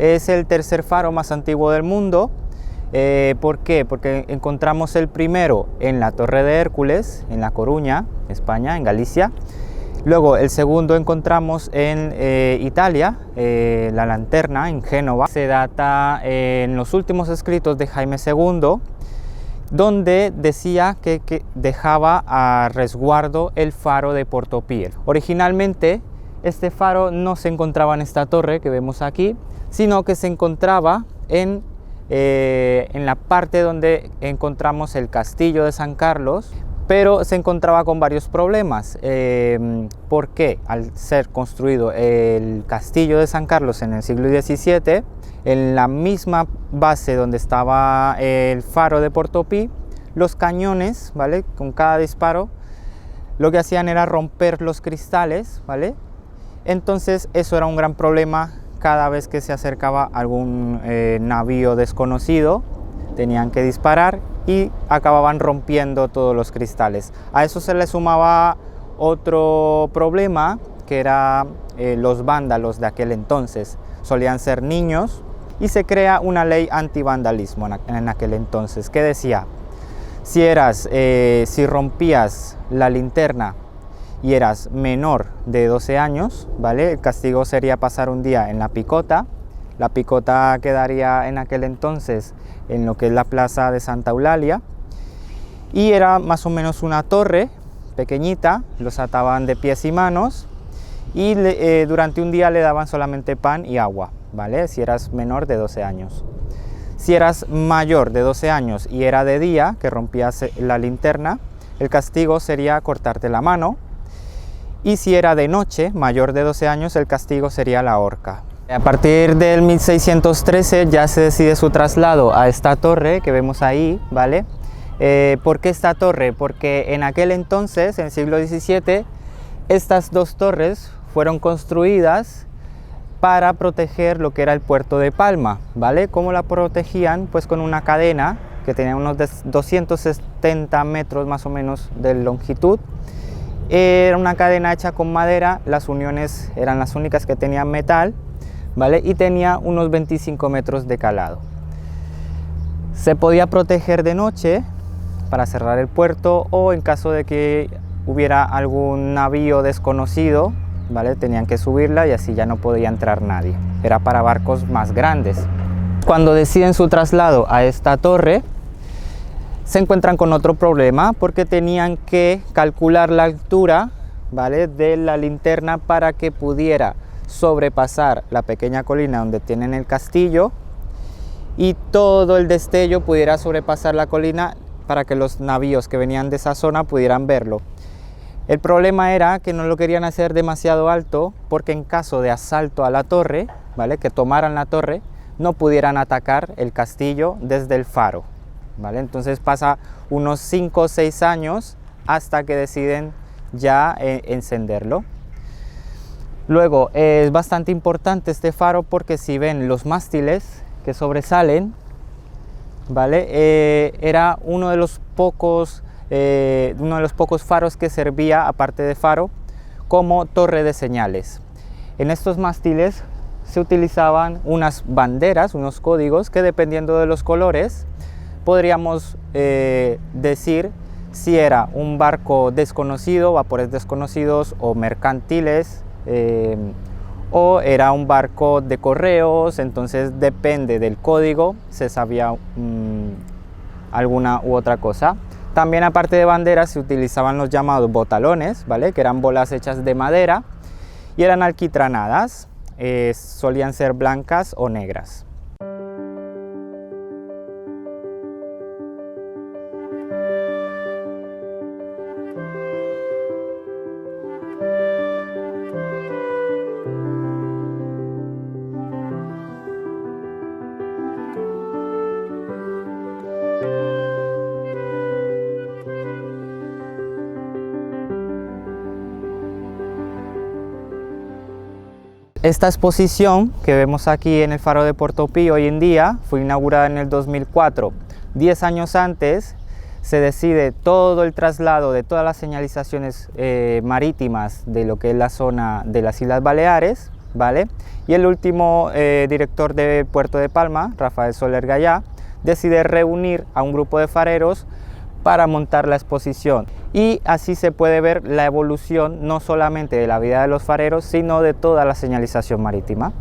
Es el tercer faro más antiguo del mundo. ¿Por qué? Porque encontramos el primero en la Torre de Hércules, en La Coruña, España, en Galicia. Luego el segundo encontramos en Italia, la Lanterna, en Génova. Se data en los últimos escritos de Jaime II, donde decía que dejaba a resguardo el faro de Portopí. Originalmente este faro no se encontraba en esta torre que vemos aquí, sino que se encontraba en la parte donde encontramos el castillo de San Carlos, pero se encontraba con varios problemas. ¿Por qué? Al ser construido el castillo de San Carlos en el siglo XVII, en la misma base donde estaba el faro de Portopí, los cañones, ¿vale?, con cada disparo, lo que hacían era romper los cristales, ¿vale? Entonces eso era un gran problema. Cada vez que se acercaba algún navío desconocido, tenían que disparar y acababan rompiendo todos los cristales. A eso se le sumaba otro problema, que era los vándalos de aquel entonces. Solían ser niños y se crea una ley antivandalismo en aquel entonces, que decía, si rompías la linterna y eras menor de 12 años, ¿vale?, el castigo sería pasar un día en la picota. La picota quedaría en aquel entonces en lo que es la plaza de Santa Eulalia, y era más o menos una torre pequeñita, los ataban de pies y manos, y durante un día le daban solamente pan y agua, ¿vale?, si eras menor de 12 años. Si eras mayor de 12 años y era de día, que rompías la linterna, el castigo sería cortarte la mano. Y si era de noche, mayor de 12 años, el castigo sería la horca. A partir del 1613 ya se decide su traslado a esta torre que vemos ahí, ¿vale? ¿Por qué esta torre? Porque en aquel entonces, en el siglo XVII, estas dos torres fueron construidas para proteger lo que era el puerto de Palma, ¿vale? ¿Cómo la protegían? Pues con una cadena que tenía unos 270 metros más o menos de longitud. Era una cadena hecha con madera, las uniones eran las únicas que tenían metal, ¿vale?, y tenía unos 25 metros de calado. Se podía proteger de noche para cerrar el puerto, o en caso de que hubiera algún navío desconocido, ¿vale?, tenían que subirla y así ya no podía entrar nadie. Era para barcos más grandes. Cuando deciden su traslado a esta torre, se encuentran con otro problema, porque tenían que calcular la altura, ¿vale?, de la linterna para que pudiera sobrepasar la pequeña colina donde tienen el castillo, y todo el destello pudiera sobrepasar la colina para que los navíos que venían de esa zona pudieran verlo. El problema era que no lo querían hacer demasiado alto, porque en caso de asalto a la torre, ¿vale?, que tomaran la torre, no pudieran atacar el castillo desde el faro, ¿vale? Entonces pasa unos 5 o 6 años hasta que deciden ya encenderlo. Luego es bastante importante este faro, porque si ven los mástiles que sobresalen, ¿vale?, era uno de los pocos faros que servía, aparte de faro, como torre de señales. En estos mástiles se utilizaban unas banderas, unos códigos, que dependiendo de los colores podríamos decir si era un barco desconocido, vapores desconocidos o mercantiles, o era un barco de correos. Entonces depende del código, se sabía alguna u otra cosa. También, aparte de banderas, se utilizaban los llamados botalones, ¿vale?, que eran bolas hechas de madera y eran alquitranadas. solían ser blancas o negras. Esta exposición que vemos aquí en el Faro de Puerto Pío hoy en día fue inaugurada en el 2004. 10 años antes se decide todo el traslado de todas las señalizaciones marítimas de lo que es la zona de las Islas Baleares, ¿vale? Y el último director de Puerto de Palma, Rafael Soler Gallá, decide reunir a un grupo de fareros para montar la exposición, y así se puede ver la evolución no solamente de la vida de los fareros, sino de toda la señalización marítima.